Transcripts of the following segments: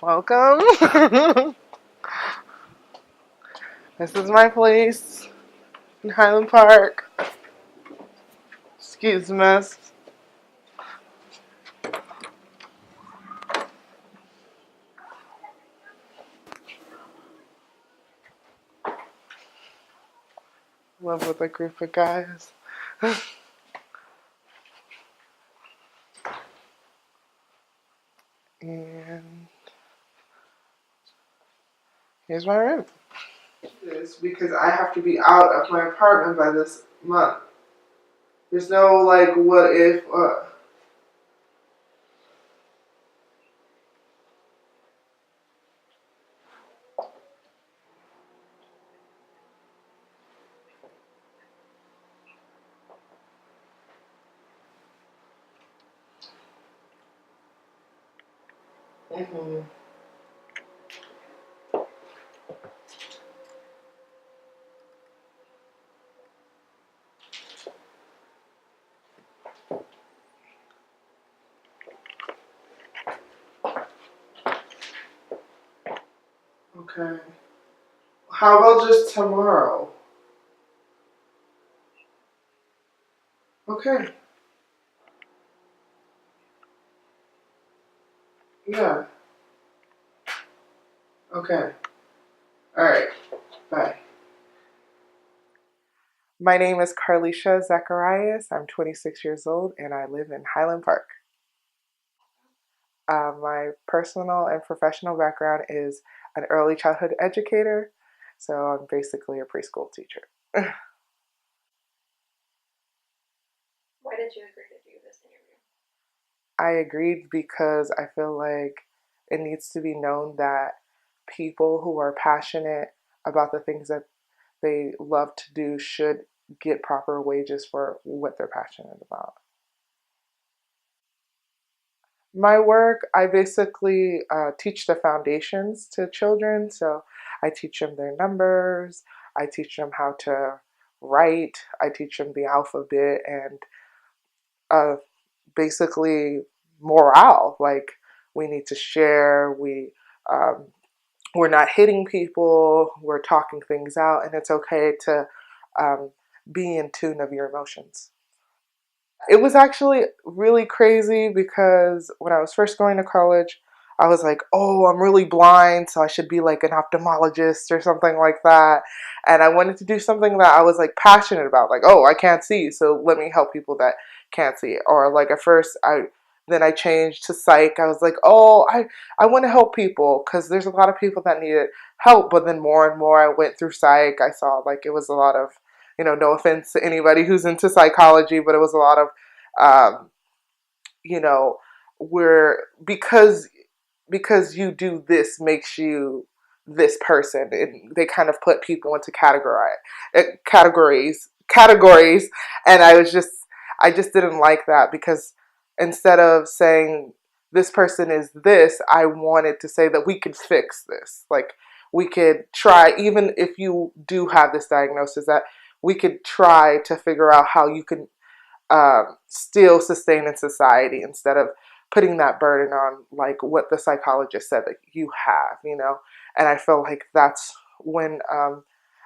Welcome. This is my place in Highland Park. Excuse the mess. Live with a group of guys. And here's my room. It's because I have to be out of my apartment by this month. There's no like what if. Mm-hmm. Okay. How about just tomorrow? Okay. Yeah. Okay. All right. Bye. My name is Carlisha Zacharias. I'm 26 years old and I live in Highland Park. My personal and professional background is an early childhood educator, so I'm basically a preschool teacher. Why did you agree to do this interview? I agreed because I feel like it needs to be known that people who are passionate about the things that they love to do should get proper wages for what they're passionate about. My work, I basically teach the foundations to children. So I teach them their numbers, I teach them how to write, I teach them the alphabet, and uh, basically morale. Like we need to share. Um, we're not hitting people. We're talking things out, and it's okay to um, be in tune of your emotions. It was actually really crazy because when I was first going to college, I was like, oh, I'm really blind, so I should be like an ophthalmologist or something like that. And I wanted to do something that I was like passionate about, like, oh, I can't see, so let me help people that can't see. Or like at first, I changed to psych. I was like, oh, I want to help people because there's a lot of people that needed help. But then more and more I went through psych. I saw like it was a lot of, no offense to anybody who's into psychology, but it was a lot of um, you know, where because you do this makes you this person, and they kind of put people into categories, and I just didn't like that because instead of saying this person is this, I wanted to say that we could fix this. Like we could try, even if you do have this diagnosis, that we could try to figure out how you can still sustain in society instead of putting that burden on like what the psychologist said that you have. And I feel like that's when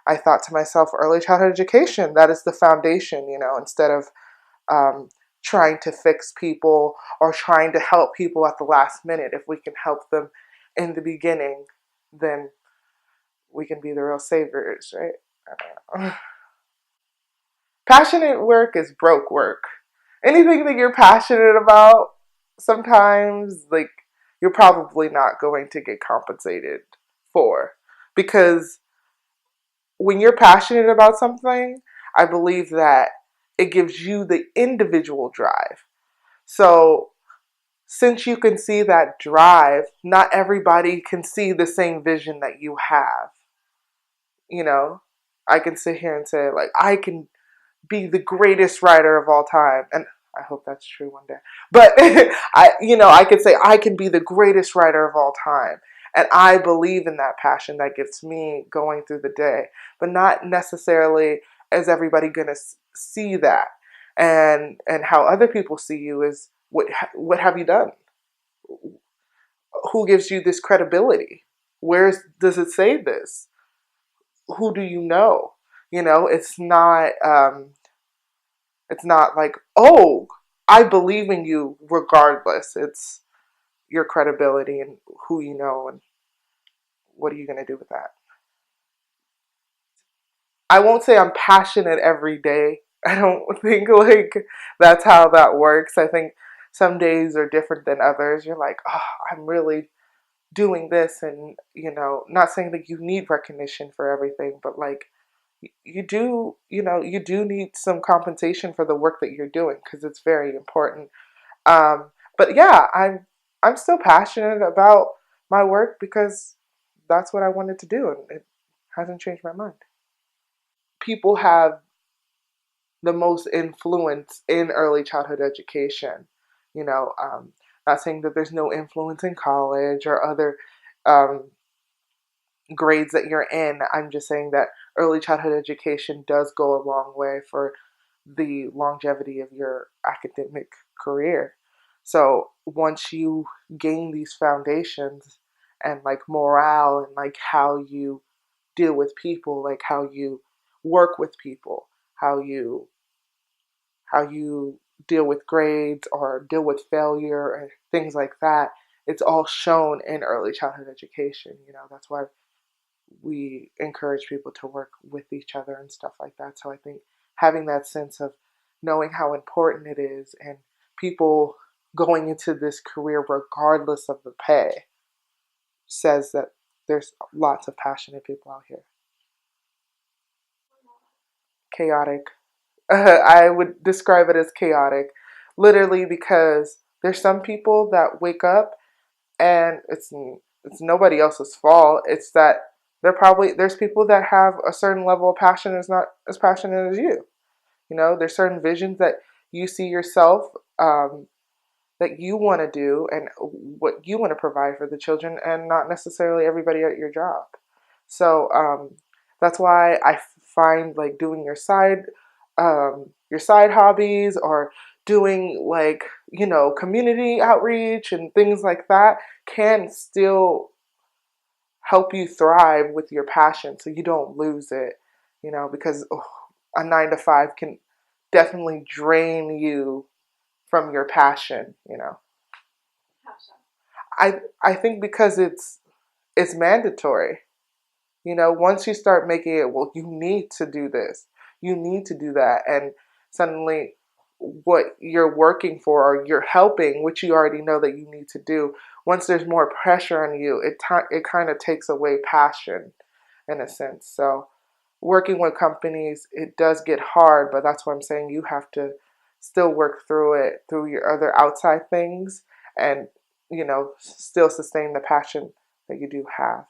I thought to myself, early childhood education, that is the foundation, instead of um, trying to fix people or trying to help people at the last minute. If we can help them in the beginning, then we can be the real saviors, right? Passionate work is broke work. Anything that you're passionate about, sometimes like you're probably not going to get compensated for, because when you're passionate about something, I believe that it gives you the individual drive. So since you can see that drive, not everybody can see the same vision that you have. You know, I can sit here and say like I can be the greatest writer of all time, and I hope that's true one day. But I could say I can be the greatest writer of all time, and I believe in that passion that gets me going through the day. But not necessarily is everybody gonna see that, and how other people see you is what have you done? Who gives you this credibility? Where does it say this? Who do you know? You know, it's not like, oh, I believe in you regardless. It's your credibility and who you know, and what are you going to do with that? I won't say I'm passionate every day. I don't think like that's how that works. I think some days are different than others. You're like, oh, I'm really doing this, and not saying that you need recognition for everything, but like you do, you do need some compensation for the work that you're doing because it's very important. But yeah, I'm still passionate about my work because that's what I wanted to do, and it hasn't changed my mind. People have the most influence in early childhood education. You know, not saying that there's no influence in college or other um, grades that you're in. I'm just saying that early childhood education does go a long way for the longevity of your academic career. So once you gain these foundations and like morale and like how you deal with people, like how you work with people, how you deal with grades or deal with failure and things like that, it's all shown in early childhood education. That's why we encourage people to work with each other and stuff like that. So I think having that sense of knowing how important it is and people going into this career regardless of the pay says that there's lots of passionate people out here. Chaotic. I would describe it as chaotic, literally, because there's some people that wake up and it's nobody else's fault. It's that there's people that have a certain level of passion and is not as passionate as you. There's certain visions that you see yourself, that you want to do and what you want to provide for the children, and not necessarily everybody at your job. So that's why I find like doing your side hobbies, or doing like community outreach and things like that can still help you thrive with your passion, so you don't lose it. Because a 9 to 5 can definitely drain you from your passion. How so? I think because it's mandatory. Once you start making it, well, you need to do this, you need to do that, and suddenly what you're working for or you're helping, which you already know that you need to do, once there's more pressure on you, it kind of takes away passion in a sense. So working with companies, it does get hard, but that's what I'm saying. You have to still work through it through your other outside things, and still sustain the passion that you do have.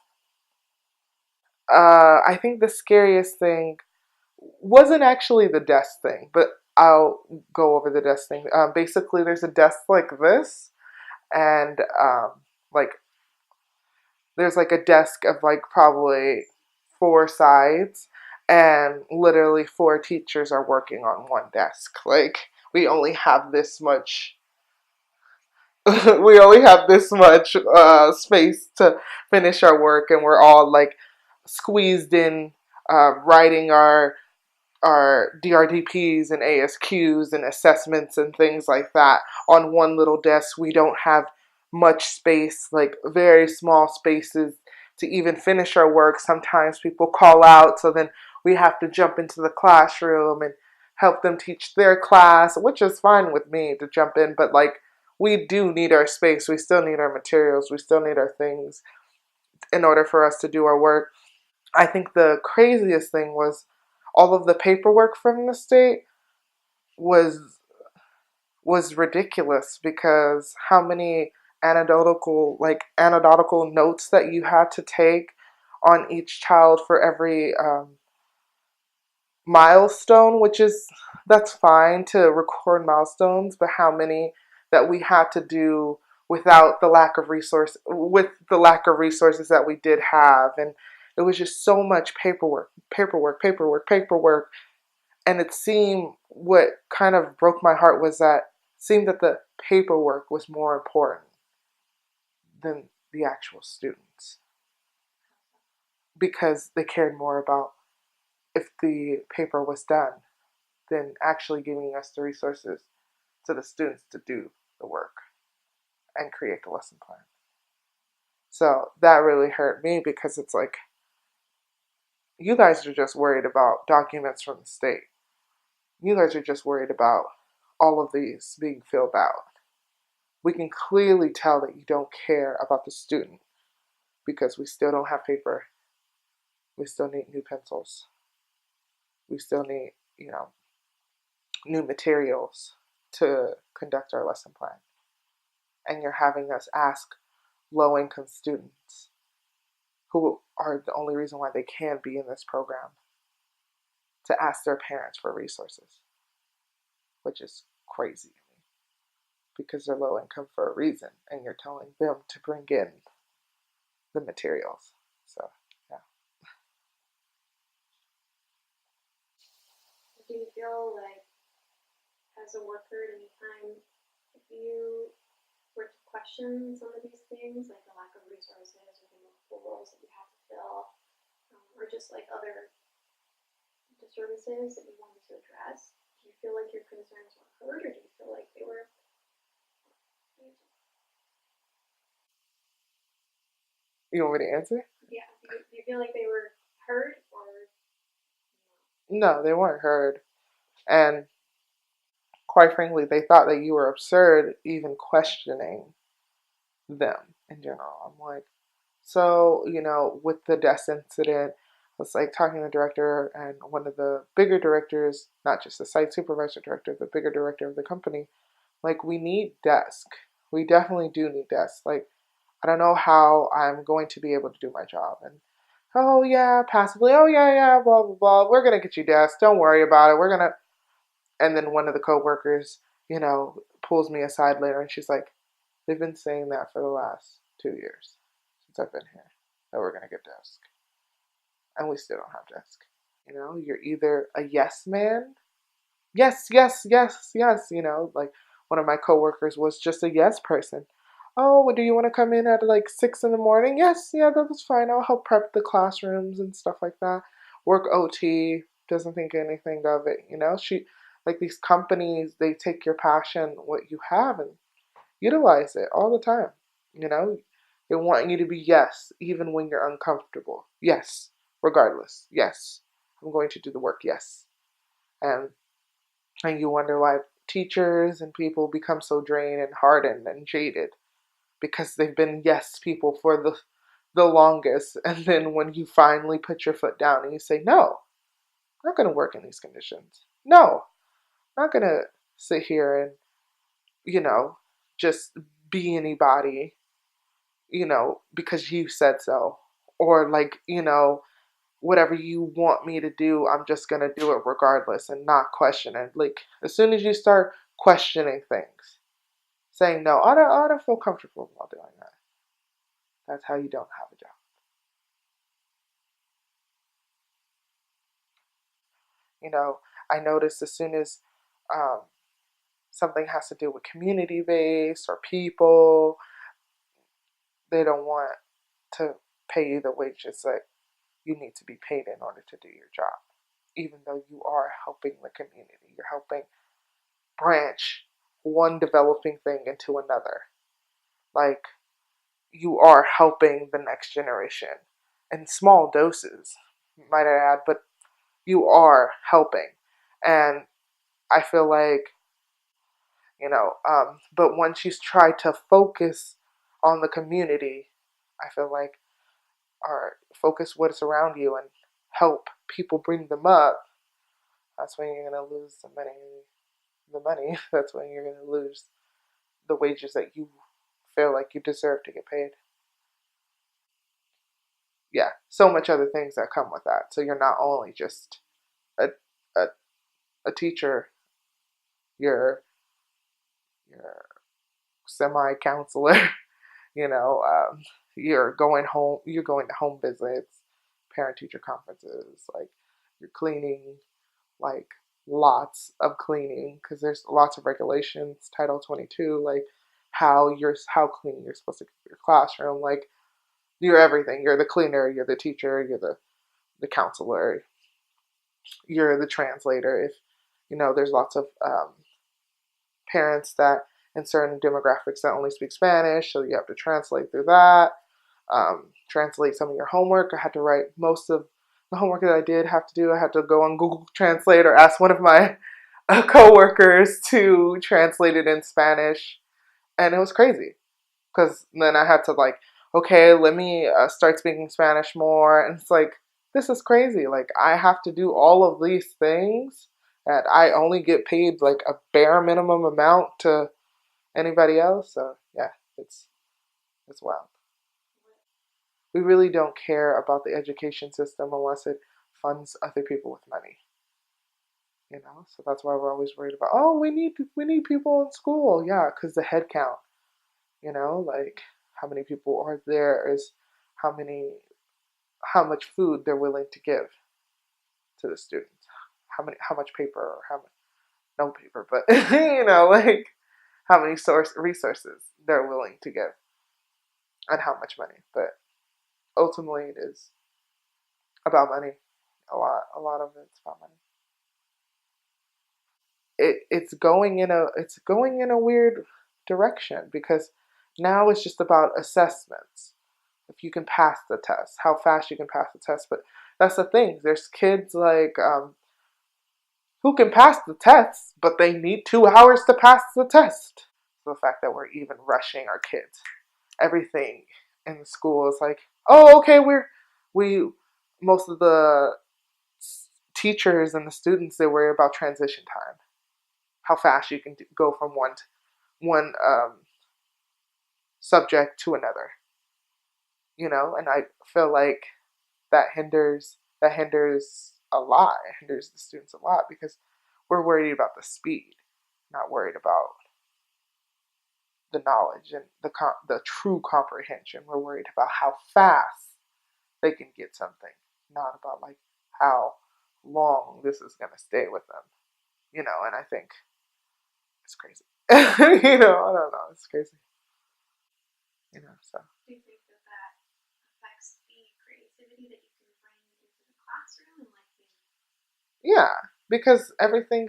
I think the scariest thing wasn't actually the desk thing, but I'll go over the desk thing. Basically, there's a desk like this, and like there's like a desk of like probably 4 sides, and literally 4 teachers are working on one desk. Like we only have this much. We only have this much space to finish our work, and we're all like squeezed in, writing our DRDPs and ASQs and assessments and things like that on one little desk. We don't have much space, like very small spaces to even finish our work. Sometimes people call out, so then we have to jump into the classroom and help them teach their class, which is fine with me to jump in, but like we do need our space. We still need our materials. We still need our things in order for us to do our work. I think the craziest thing was all of the paperwork from the state was was ridiculous, because how many anecdotal notes that you had to take on each child for every milestone, which is that's fine to record milestones, but how many that we had to do without the lack of resources that we did have. And it was just so much paperwork. And it seemed, what kind of broke my heart was that it seemed that the paperwork was more important than the actual students because they cared more about if the paper was done than actually giving us the resources to the students to do the work and create the lesson plan. So that really hurt me because it's like, you guys are just worried about documents from the state. You guys are just worried about all of these being filled out. We can clearly tell that you don't care about the student because we still don't have paper. We still need new pencils. We still need, new materials to conduct our lesson plan. And you're having us ask low income students who are the only reason why they can be in this program to ask their parents for resources, which is crazy to me because they're low income for a reason and you're telling them to bring in the materials. So, yeah. Do you feel like, as a worker, at any time, if you were to question some of these things, like the lack of resources or the multiple roles that you have to fill, or just like other disservices that you wanted to address, do you feel like your concerns were heard, or do you feel like they were? You want me to answer? Yeah. Do you feel like they were heard, or? No, they weren't heard. And quite frankly, they thought that you were absurd even questioning them in general. I'm like, so, with the desk incident, I was like talking to the director and one of the bigger directors, not just the site supervisor director, the bigger director of the company, like, we need desk. We definitely do need desk. Like, I don't know how I'm going to be able to do my job. And, oh, yeah, passively, oh, yeah, yeah, blah, blah, blah. We're going to get you desk. Don't worry about it. We're going to. And then one of the coworkers, pulls me aside later and she's like, they've been saying that for the last 2 years since I've been here, that we're going to get desk. And we still don't have desk. You're either a yes man, yes, yes, yes, yes, like one of my coworkers was just a yes person. Oh, well, do you want to come in at like 6 in the morning? Yes, yeah, that was fine. I'll help prep the classrooms and stuff like that. Work OT, doesn't think anything of it. She, like, these companies, they take your passion, what you have, and utilize it all the time. You know, they want you to be yes, even when you're uncomfortable. Yes, regardless. Yes, I'm going to do the work. Yes, and you wonder why teachers and people become so drained and hardened and jaded because they've been yes people for the longest. And then when you finally put your foot down and you say, no, I'm not going to work in these conditions. No, I'm not going to sit here and, just be anybody, because you said so. Or like, whatever you want me to do, I'm just going to do it regardless and not question it. Like, as soon as you start questioning things, saying no, I don't feel comfortable while doing that. That's how you don't have a job. I noticed as soon as um, something has to do with community based or people, they don't want to pay you the wages that you need to be paid in order to do your job. Even though you are helping the community, you're helping branch one developing thing into another. Like, you are helping the next generation in small doses, might I add, but you are helping. And I feel like, but once you try to focus on the community, I feel like, or focus what's around you and help people bring them up, that's when you're going to lose the money. The money. That's when you're going to lose the wages that you feel like you deserve to get paid. Yeah, so much other things that come with that. So you're not only just a a, a teacher, you're semi counselor. you know, um, you're going to home visits, parent teacher conferences, like you're cleaning, like lots of cleaning because there's lots of regulations. Title 22, like how clean you're supposed to keep your classroom. Like you're everything. You're the cleaner, you're the teacher, you're the counselor, you're the translator. If there's lots of parents that in certain demographics that only speak Spanish, so you have to translate through that. Translate some of your homework. I had to write most of the homework that I did have to do. I had to go on Google Translate or ask one of my coworkers to translate it in Spanish, and it was crazy because then I had to like, okay, let me start speaking Spanish more, and it's like this is crazy. Like I have to do all of these things, and I only get paid like a bare minimum amount to anybody else. So yeah, it's wild. We really don't care about the education system unless it funds other people with money. So that's why we're always worried about, oh, we need people in school. Yeah, because the head count. Like how many people are there is how much food they're willing to give to the students. How much paper, or how much, no paper, but like how many source resources they're willing to give and how much money. But ultimately, it is about money. A lot of it's about money. It's going in a weird direction because now it's just about assessments. If you can pass the test, how fast you can pass the test. But that's the thing. There's kids like who can pass the test, but they need 2 hours to pass the test. So the fact that we're even rushing our kids, everything in the school is like, oh, okay, we most of the teachers and the students, they worry about transition time, how fast you can go from one subject to another. And I feel like that hinders a lot. It hinders the students a lot because we're worried about the speed, not worried about the knowledge and the true comprehension. We're worried about how fast they can get something, not about like how long this is going to stay with them. And I think it's crazy. I don't know. It's crazy. So Do you think that affects the creativity that you can bring into the classroom and like the yeah, because everything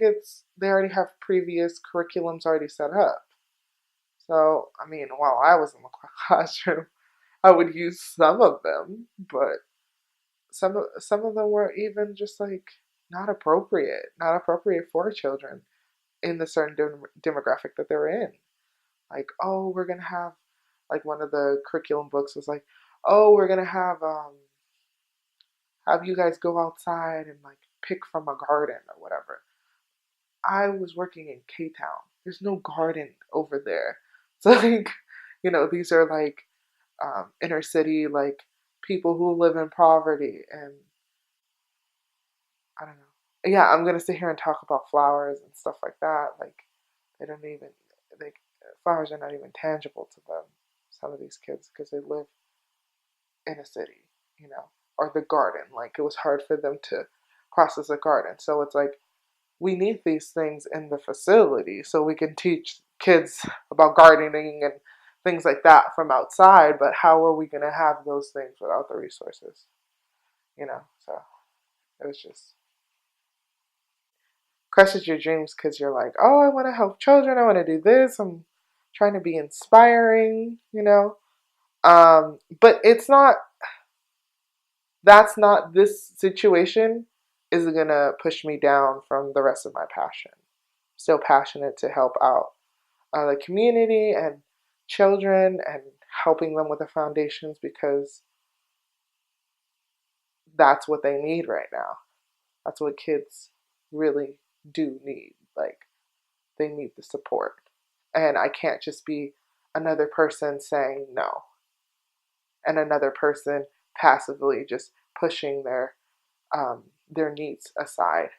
they already have previous curriculums already set up. So I mean, while I was in the classroom, I would use some of them, but some of them were even just like not appropriate for children in the certain demographic that they're in. Like, oh, we're gonna have like one of the curriculum books was like, oh, we're gonna have you guys go outside and like pick from a garden or whatever. I was working in K Town. There's no garden over there. So like, these are like inner city like people who live in poverty, and I don't know. Yeah, I'm gonna sit here and talk about flowers and stuff like that. Like they don't even like flowers are not even tangible to them. Some of these kids because they live in a city, or the garden. Like it was hard for them to process a garden. So it's like we need these things in the facility so we can teach kids about gardening and things like that from outside. But how are we going to have those things without the resources? So it was just crushes your dreams because you're like, oh, I want to help children. I want to do this. I'm trying to be inspiring. But it's not that's not this situation is gonna push me down from the rest of my passion. Still passionate to help out the community and children and helping them with the foundations because that's what they need right now. That's what kids really do need. Like they need the support. And I can't just be another person saying no and another person passively just pushing their needs aside.